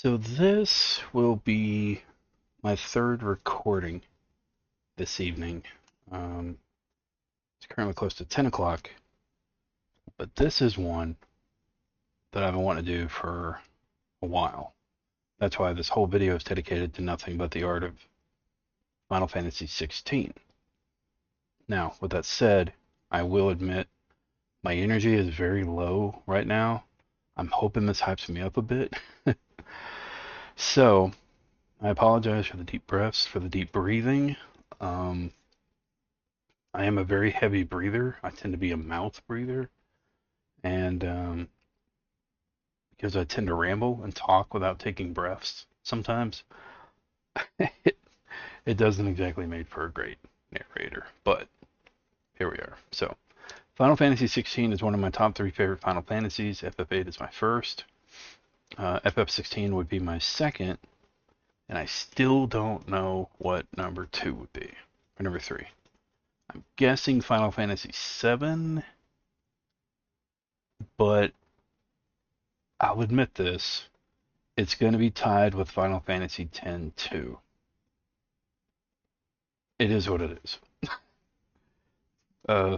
So this will be my third recording this evening. It's currently close to 10 o'clock, but this is one that I've been wanting to do for a while. That's why this whole video is dedicated to nothing but the art of Final Fantasy XVI. Now, with that said, I will admit my energy is very low right now. I'm hoping this hypes me up a bit. So, I apologize for the deep breaths, for the deep breathing. I am a very heavy breather. I tend to be a mouth breather. And because I tend to ramble and talk without taking breaths sometimes, it, it doesn't exactly make for a great narrator. But here we are. So, Final Fantasy XVI is one of my top 3 favorite Final Fantasies. FF8 is my first. FF16 would be my second. And I still don't know what number 2 would be. Or number 3. I'm guessing Final Fantasy VII. But I'll admit this. It's going to be tied with Final Fantasy X too. It is what it is.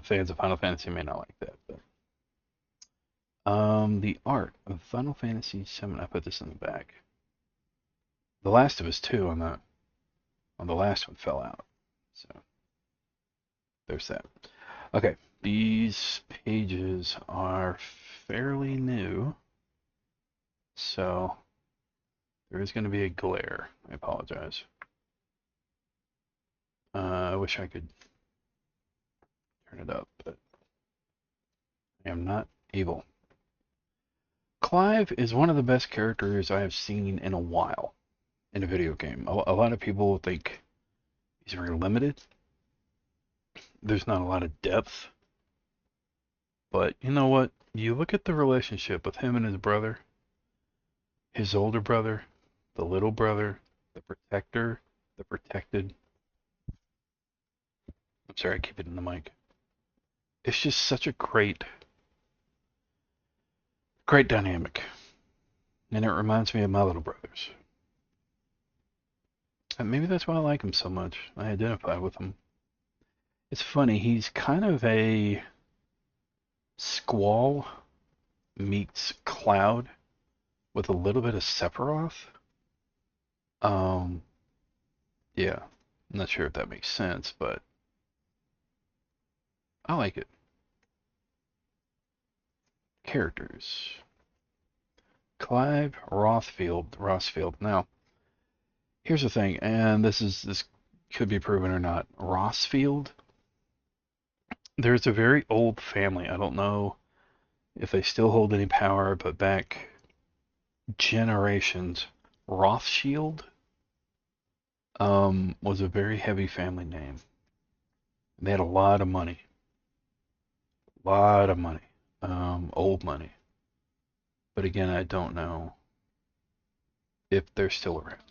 Fans of Final Fantasy may not like that. But the art of Final Fantasy VII. I put this in the back. The Last of Us 2 on the last one fell out. So there's that. Okay, these pages are fairly new, so there is going to be a glare. I apologize. I wish I could turn it up, but I am not able. Clive is one of the best characters I have seen in a while in a video game. A lot of people think he's very limited. There's not a lot of depth. But you know what? You look at the relationship with him and his brother, his older brother, the little brother, the protector, the protected. I'm sorry, I keep it in the mic. It's just such a great dynamic. And it reminds me of my little brothers. And maybe that's why I like him so much. I identify with him. It's funny, he's kind of a Squall meets Cloud with a little bit of Sephiroth. Um, yeah, I'm not sure if that makes sense, but I like it. Characters. Clive Rossfield. Now, here's the thing, and this could be proven or not. Rossfield, there's a very old family. I don't know if they still hold any power, but back generations, Rothschild was a very heavy family name. They had a lot of money. Lot of money. Old money. But again, I don't know if they're still around.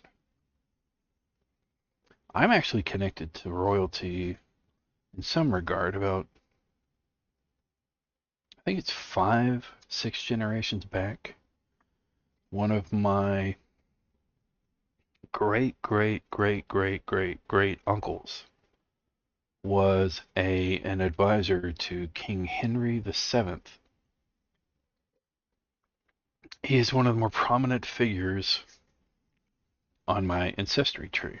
I'm actually connected to royalty in some regard about, I think it's 5, 6 generations back. One of my great uncles was an advisor to King Henry VII. He is one of the more prominent figures on my ancestry tree.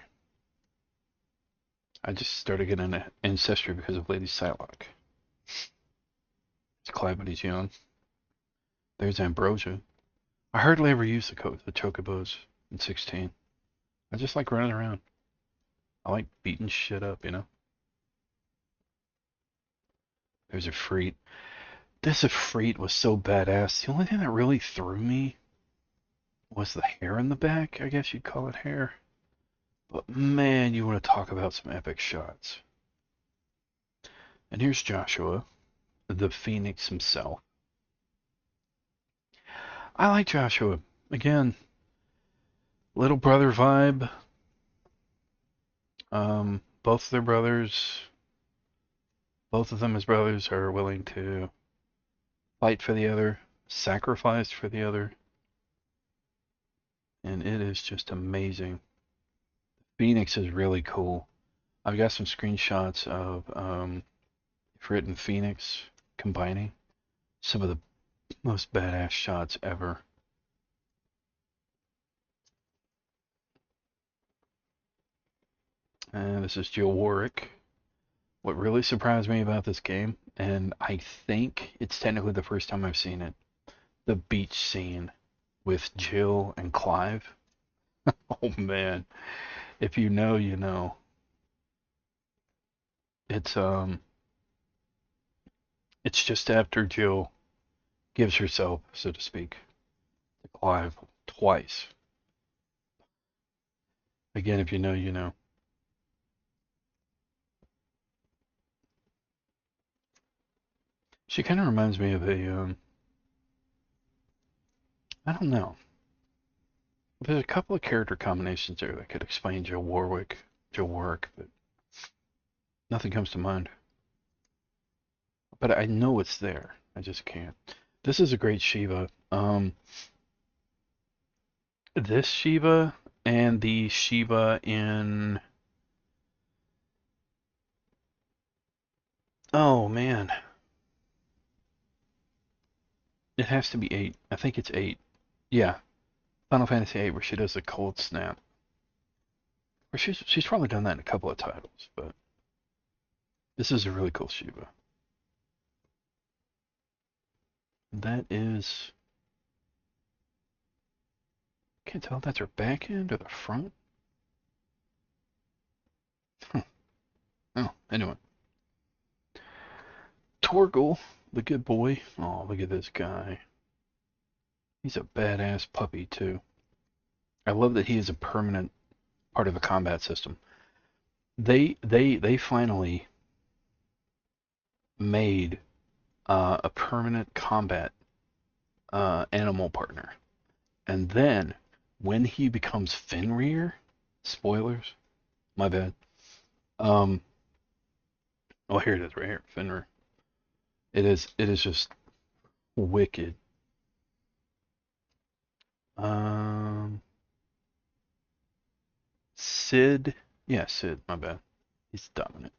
I just started getting an ancestry because of Lady Psylocke. It's Clive when he's young. There's Ambrosia. I hardly ever use the chocobos in 16. I just like running around. I like beating shit up, you know? There's Ifrit. This Ifrit was so badass. The only thing that really threw me was the hair in the back. I guess you'd call it hair. But man, you want to talk about some epic shots. And here's Joshua, the Phoenix himself. I like Joshua. Again, little brother vibe. Both of their brothers, both of them as brothers, are willing to fight for the other, sacrifice for the other. and it is just amazing. Phoenix is really cool. I've got some screenshots of Ifrit and Phoenix combining some of the most badass shots ever. And this is Jill Warwick. What really surprised me about this game, and I think it's technically the first time I've seen it, the beach scene with Jill and Clive. Oh man, if you know, you know. It's it's just after Jill gives herself, so to speak, to Clive twice. Again, if you know, you know. She kind of reminds me of I don't know. There's a couple of character combinations there that could explain Jill Warwick, but nothing comes to mind. But I know it's there. I just can't. This is a great Shiva. This Shiva and the Shiva in, oh man, it has to be 8. I think it's 8. Yeah, Final Fantasy 8, where she does the cold snap. Or she's probably done that in a couple of titles, but this is a really cool Shiva. That is, can't tell if that's her back end or the front. Oh, anyway. Torgal, the good boy. Oh, look at this guy. He's a badass puppy too. I love that he is a permanent part of the combat system. They finally made a permanent combat animal partner, and then when he becomes Fenrir, spoilers, my bad. Um, oh here it is right here, Fenrir. It is just wicked. Um, Sid, yeah, Sid, my bad. He's dominant.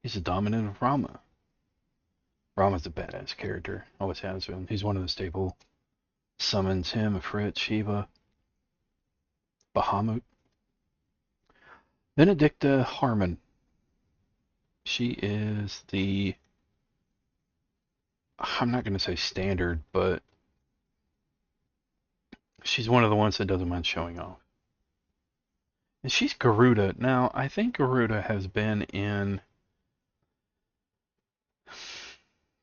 He's a dominant of Rama. Rama's a badass character. Always has been. He's one of the staple summons. Him, Ifrit, Shiva, Bahamut. Benedicta Harmon. She is the, I'm not going to say standard, but she's one of the ones that doesn't mind showing off. And she's Garuda. Now, I think Garuda has been in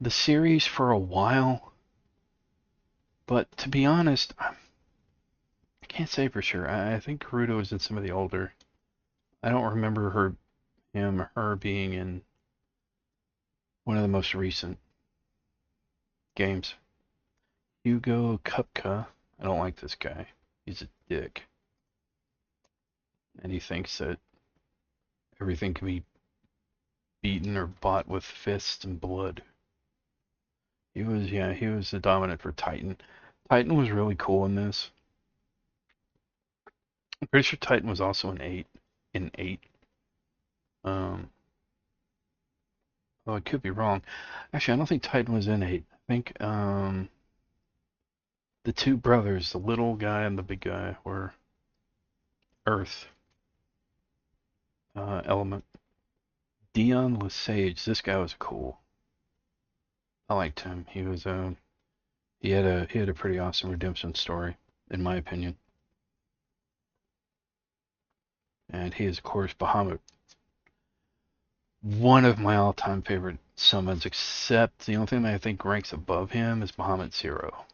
the series for a while, but to be honest, I can't say for sure. I think Garuda was in some of the older. I don't remember her being in one of the most recent games. Hugo Kupka. I don't like this guy. He's a dick. And he thinks that everything can be beaten or bought with fists and blood. He was the dominant for Titan. Titan was really cool in this. I'm pretty sure Titan was also in 8. In 8. Oh, I could be wrong. Actually, I don't think Titan was in 8. I think the two brothers, the little guy and the big guy, were Earth element. Dion Lesage, this guy was cool. I liked him. He had a pretty awesome redemption story, in my opinion. And he is, of course, Bahamut. One of my all-time favorite summons, except the only thing that I think ranks above him is Bahamut Zero.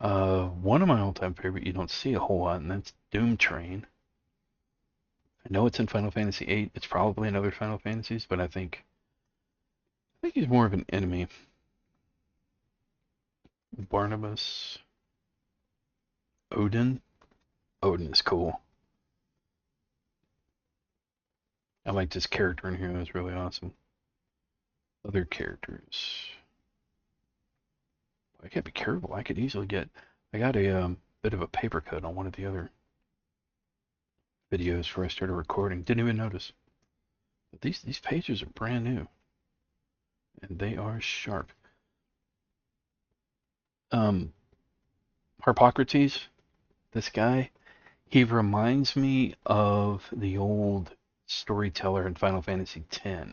One of my all-time favorite you don't see a whole lot, and that's Doom Train. I know it's in Final Fantasy VIII. It's probably in other Final Fantasies, but I think he's more of an enemy. Barnabas. Odin. Odin is cool. I liked his character in here. It was really awesome. Other characters. I gotta be careful. I could easily get. I got a bit of a paper cut on one of the other videos before I started recording. Didn't even notice. But these pages are brand new, and they are sharp. Harpocrates, this guy, he reminds me of the old storyteller in Final Fantasy X.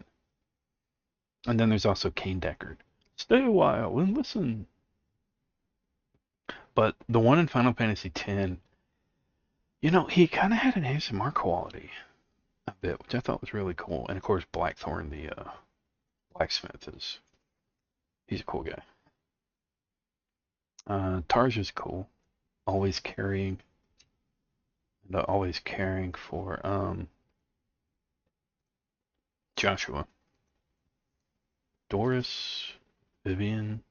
And then there's also Kane Deckard. Stay a while and listen. But the one in Final Fantasy X, he kind of had an ASMR quality a bit, which I thought was really cool. And of course, Blackthorn, the blacksmith, he's a cool guy. Tarja's cool, always caring for Joshua. Doris, Vivian.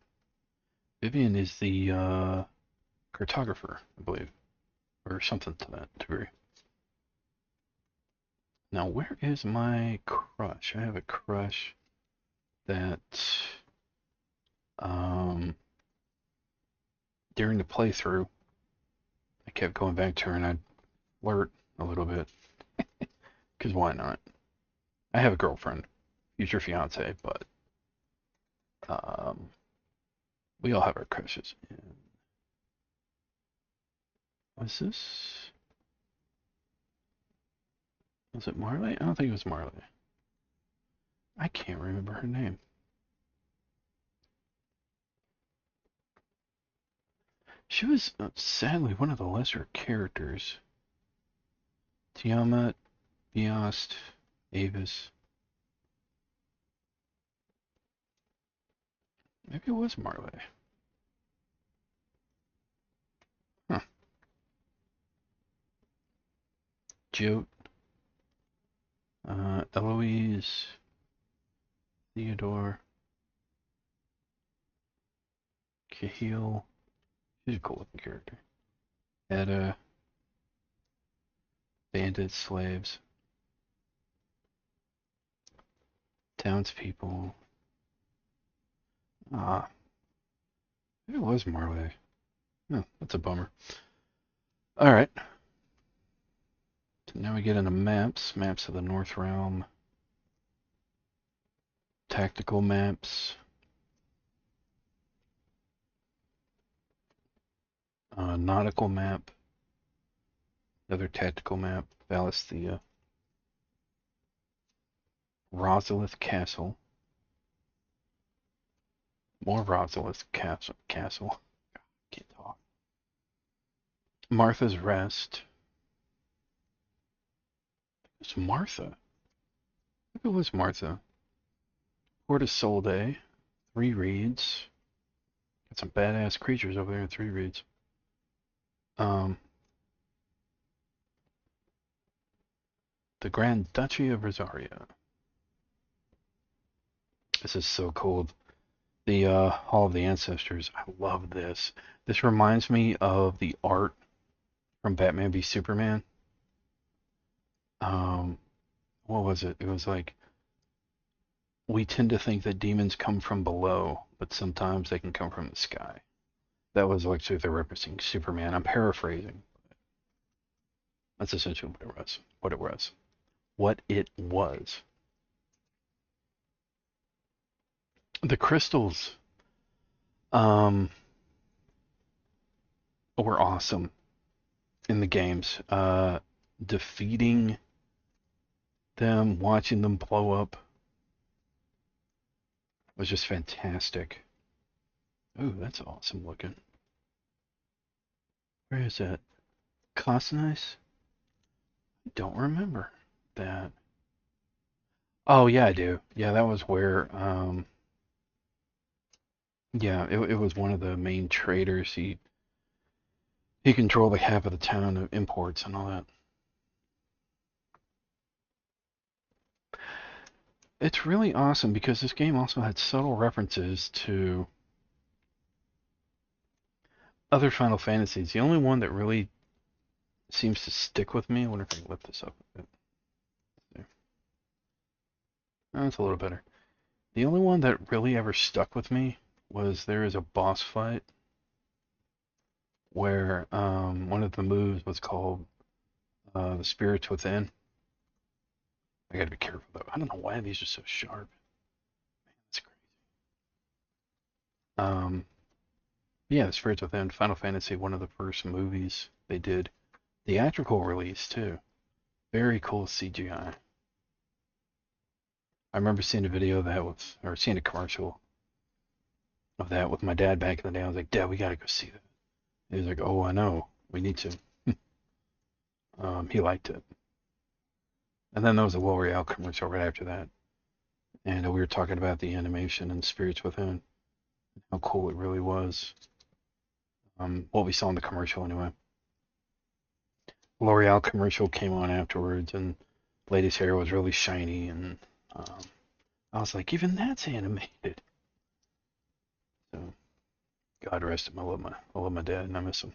Vivian is the cartographer, I believe, or something to that degree. Now, where is my crush? I have a crush that during the playthrough, I kept going back to her and I'd flirt a little bit. Because why not? I have a girlfriend, future fiance, but we all have our crushes. Was it Marley? I don't think it was Marley. I can't remember her name. She was sadly one of the lesser characters. Tiamat, Beost, Avis. Maybe it was Marley. Huh. Jote. Eloise. Theodore. Cahill. She's a cool looking character. Edda. Bandit slaves. Townspeople. Maybe it was Marley. Oh, that's a bummer. Alright. So now we get into maps. Maps of the North Realm. Tactical maps. Nautical map. Another tactical map. Valisthea. Rosalith Castle. More Rosalith Castle. Can't talk. Martha's Rest. It's Martha. Maybe it was Martha. Port of Solday. 3 Reeds. Got some badass creatures over there in 3 Reeds. The Grand Duchy of Rosaria. This is so cool. The Hall of the Ancestors. I love this. This reminds me of the art from Batman v Superman. What was it? It was like, we tend to think that demons come from below, but sometimes they can come from the sky. That was like, so they're referencing Superman. I'm paraphrasing. That's essentially what it was. What it was. The crystals were awesome in the games. Defeating them, watching them blow up was just fantastic. Ooh, that's awesome looking. Where is that? Cosnice? I don't remember that. Oh, yeah, I do. Yeah, that was where, yeah, it was one of the main traders. He controlled like half of the town of imports and all that. It's really awesome because this game also had subtle references to other Final Fantasies. The only one that really seems to stick with me, I wonder if I can lift this up a bit. There. Oh, that's a little better. The only one that really ever stuck with me was there is a boss fight where one of the moves was called the Spirits Within. I gotta be careful though. I don't know why these are so sharp. That's crazy. Yeah, the Spirits Within, Final Fantasy, one of the first movies they did. Theatrical release too. Very cool CGI. I remember seeing a video of that with, or seeing a commercial of that with my dad back in the day. I was like, Dad, we gotta go see that. He was like, oh, I know, we need to. He liked it. And then there was a L'Oreal commercial right after that. And we were talking about the animation and Spirits Within, how cool it really was. What we saw in the commercial anyway. L'Oreal commercial came on afterwards, and lady's hair was really shiny, and I was like, even that's animated. So, God rest him. I love my dad, and I miss him.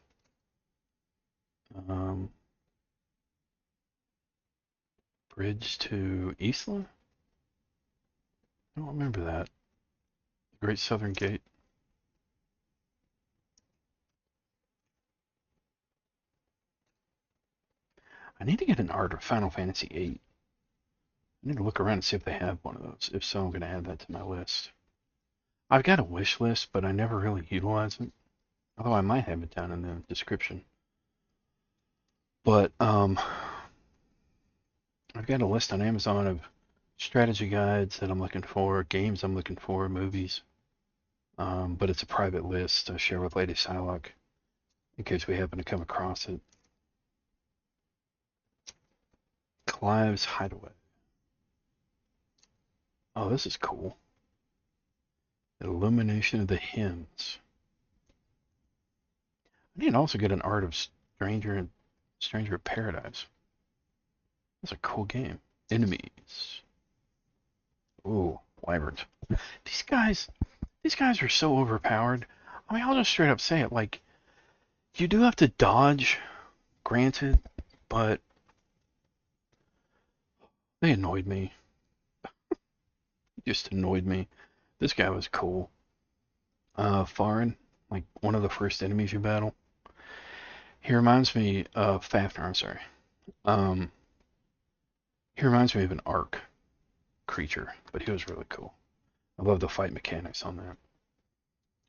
Bridge to Isla? I don't remember that. Great Southern Gate. I need to get an art of Final Fantasy VIII. I need to look around and see if they have one of those. If so, I'm going to add that to my list. I've got a wish list, but I never really utilize it. Although I might have it down in the description. But I've got a list on Amazon of strategy guides that I'm looking for, games I'm looking for, movies. But it's a private list I share with Lady Psylocke in case we happen to come across it. Clive's Hideaway. Oh, this is cool. The Illumination of the Hymns. I need to also get an art of Stranger of Paradise. That's a cool game. Enemies. Ooh, Wyverns. These guys are so overpowered. I mean, I'll just straight up say it. Like, you do have to dodge, granted, but they annoyed me. Just annoyed me. This guy was cool. Farin, like one of the first enemies you battle. He reminds me of Fafnir, I'm sorry. He reminds me of an Ark creature, but he was really cool. I love the fight mechanics on that.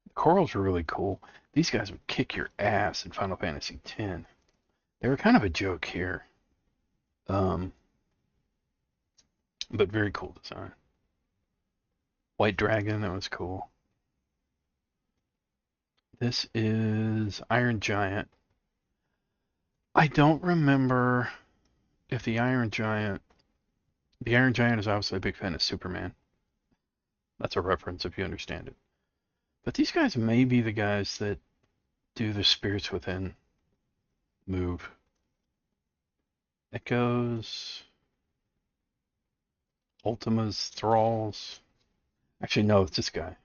The corals were really cool. These guys would kick your ass in Final Fantasy X. They were kind of a joke here. But very cool design. White Dragon, that was cool. This is Iron Giant. I don't remember if the Iron Giant is obviously a big fan of Superman. That's a reference if you understand it. But these guys may be the guys that do the Spirits Within move. Echoes, Ultima's Thralls. Actually, no, it's this guy.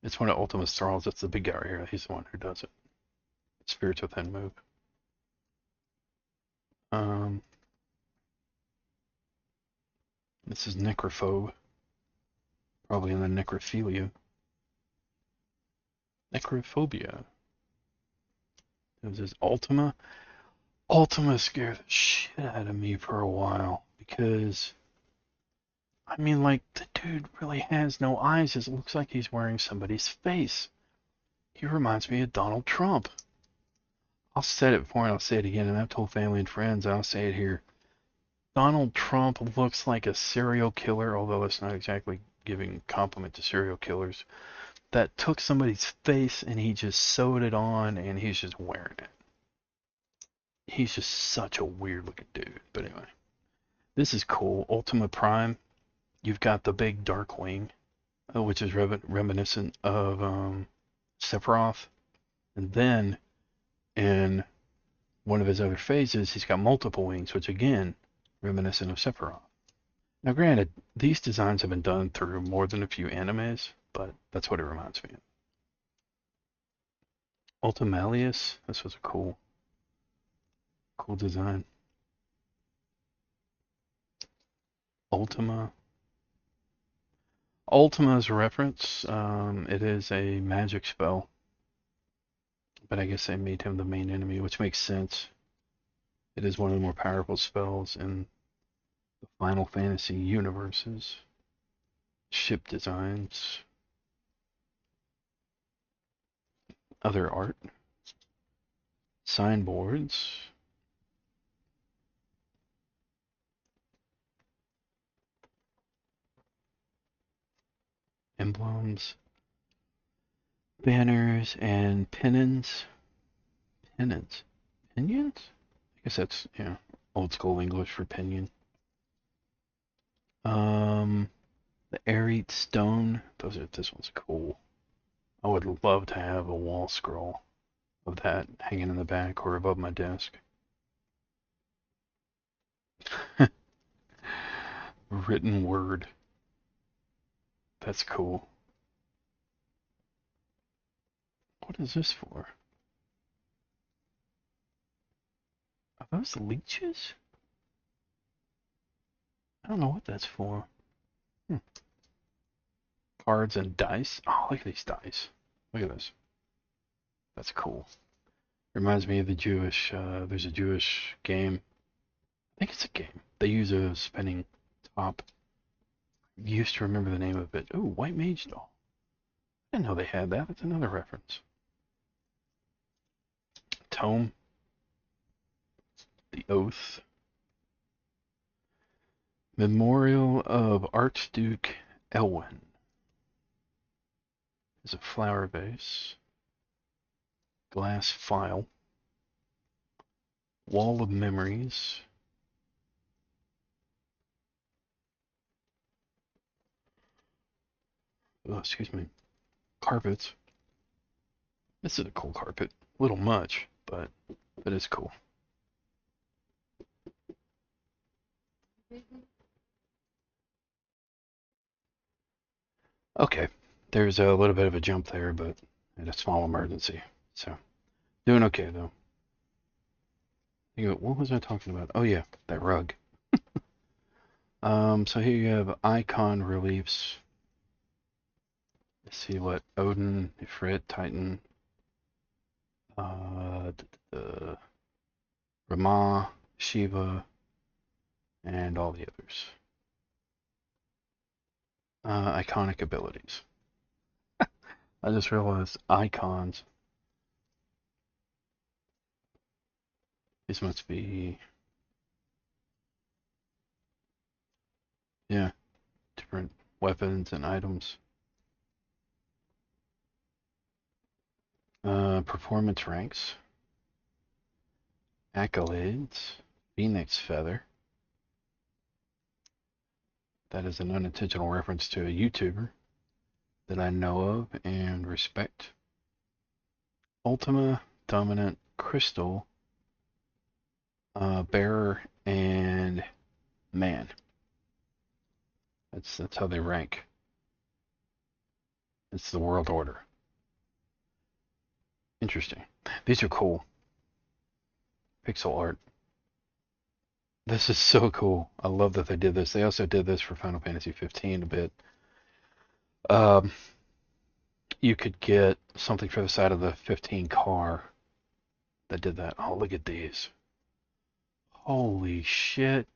It's one of Ultima's Thralls. It's the big guy right here. He's the one who does it. Spirits Within move. This is Necrophobe. Probably in the Necrophilia. Necrophobia. This is Ultima. Ultima scared the shit out of me for a while because, I mean, like, the dude really has no eyes. It looks like he's wearing somebody's face. He reminds me of Donald Trump. I'll say it before and I'll say it again, and I've told family and friends, and I'll say it here. Donald Trump looks like a serial killer, although that's not exactly giving compliment to serial killers, that took somebody's face and he just sewed it on and he's just wearing it. He's just such a weird looking dude. But anyway, this is cool. Ultima Prime. You've got the big dark wing, which is reminiscent of Sephiroth. And then in one of his other phases, he's got multiple wings, which again, reminiscent of Sephiroth. Now granted, these designs have been done through more than a few animes, but that's what it reminds me of. Ultimalius, this was a cool design. Ultima. Ultima's reference, it is a magic spell, but I guess they made him the main enemy, which makes sense. It is one of the more powerful spells in the Final Fantasy universes. Ship designs, other art, signboards, emblems, banners, and pennons. Pennons? Pinions? I guess that's, yeah, old school English for pinion. The Aerite Stone. This one's cool. I would love to have a wall scroll of that hanging in the back or above my desk. Written word. That's cool. What is this for? Are those leeches? I don't know what that's for. Cards and dice. Oh, look at these dice. Look at this. That's cool. Reminds me of the Jewish, there's a Jewish game. I think it's a game. They use a spinning top. Used to remember the name of it. Ooh, White Mage Doll. I didn't know they had that. That's another reference. Tome. The Oath. Memorial of Archduke Elwin. There's a flower vase. Glass file. Wall of Memories. Oh, excuse me. Carpets. This is a cool carpet. A little much, but it is cool. Okay, there's a little bit of a jump there, but had a small emergency. So, doing okay though. What was I talking about? Oh yeah, that rug. So here you have icon reliefs. Let's see what Odin, Ifrit, Titan, uh, Rama, Shiva, and all the others. Iconic abilities. I just realized icons. These must be, yeah, different weapons and items. Performance ranks. Accolades. FeenixFeather. That is an unintentional reference to a YouTuber that I know of and respect. Ultima, Dominant, Crystal, Bearer, and Man. That's how they rank. It's the world order. Interesting. These are cool. Pixel art. This is so cool. I love that they did this. They also did this for Final Fantasy 15 a bit. Um, you could get something for the side of the 15 car that did that. Oh, look at these. Holy shit.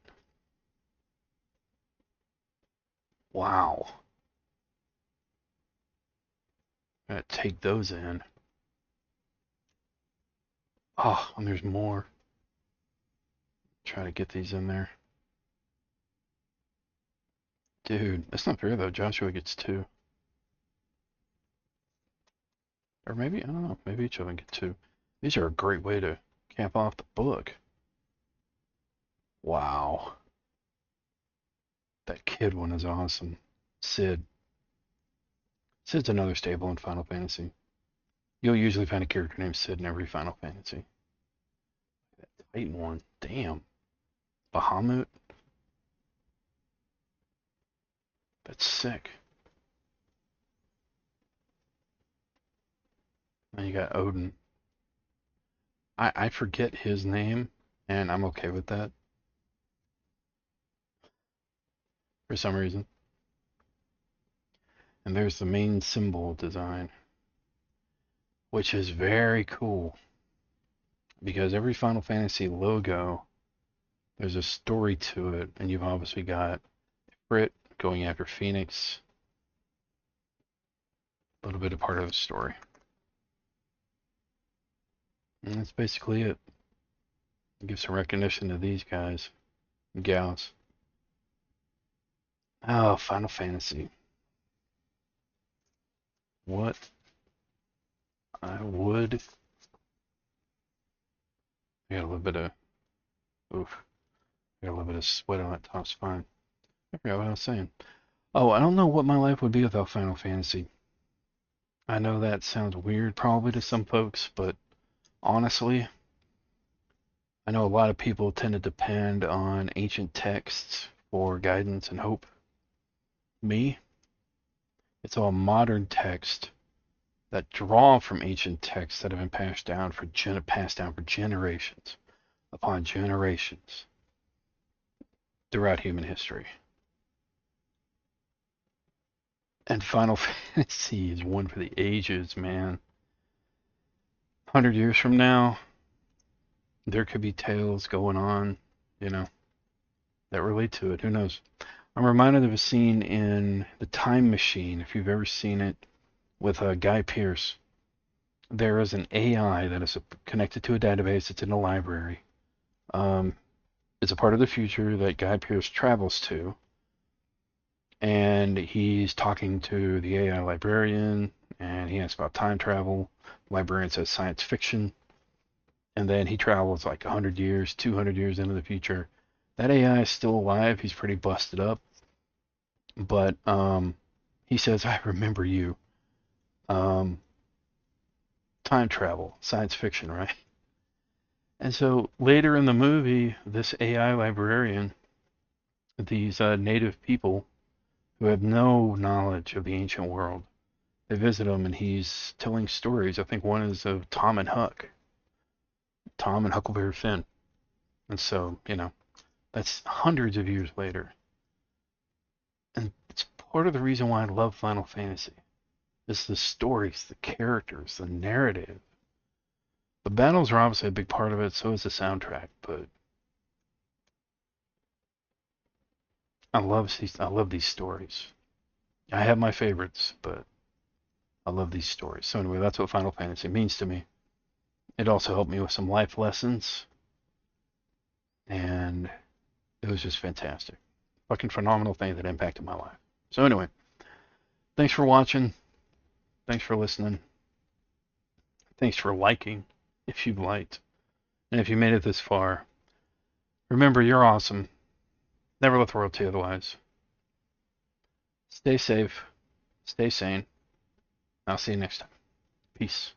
Wow. Gotta take those in. Oh, and there's more. Try to get these in there. Dude, that's not fair though. Joshua gets two. Or maybe, I don't know, maybe each of them get two. These are a great way to cap off the book. Wow. That kid one is awesome. Sid. Sid's another staple in Final Fantasy. You'll usually find a character named Sid in every Final Fantasy. That Titan one. Damn. Bahamut. That's sick. Then you got Odin. I forget his name, and I'm okay with that for some reason. And there's the main symbol design, which is very cool because every Final Fantasy logo, there's a story to it, and you've obviously got Brit going after Phoenix. A little bit of part of the story. And that's basically it. Give some recognition to these guys and gals. Oh, Final Fantasy. What I would. I got a little bit of. Oof. I got a little bit of sweat on that top spine. I forgot what I was saying. Oh, I don't know what my life would be without Final Fantasy. I know that sounds weird probably to some folks, but honestly, I know a lot of people tend to depend on ancient texts for guidance and hope. Me, it's all modern text that draw from ancient texts that have been passed down for generations upon generations throughout human history. And Final Fantasy is one for the ages, man. 100 years from now, there could be tales going on, that relate to it. Who knows? I'm reminded of a scene in The Time Machine, if you've ever seen it, with Guy Pearce. There is an AI that is connected to a database that's in a library. It's a part of the future that Guy Pearce travels to, and he's talking to the AI librarian, and he asks about time travel. The librarian says science fiction, and then he travels like 100 years, 200 years into the future. That AI is still alive. He's pretty busted up, but he says, "I remember you." Time travel, science fiction, right? And so later in the movie, this AI librarian, these native people who have no knowledge of the ancient world, they visit him and he's telling stories. I think one is of Tom and Huck, Tom and Huckleberry Finn. And so, that's hundreds of years later. And it's part of the reason why I love Final Fantasy. It's the stories, the characters, the narrative. The battles are obviously a big part of it, so is the soundtrack, but I love these stories. I have my favorites, but I love these stories. So anyway, that's what Final Fantasy means to me. It also helped me with some life lessons, and it was just fantastic. Fucking phenomenal thing that impacted my life. So anyway, thanks for watching. Thanks for listening. Thanks for liking if you've liked. And if you made it this far, remember you're awesome. Never let the world tell you otherwise. Stay safe. Stay sane. I'll see you next time. Peace.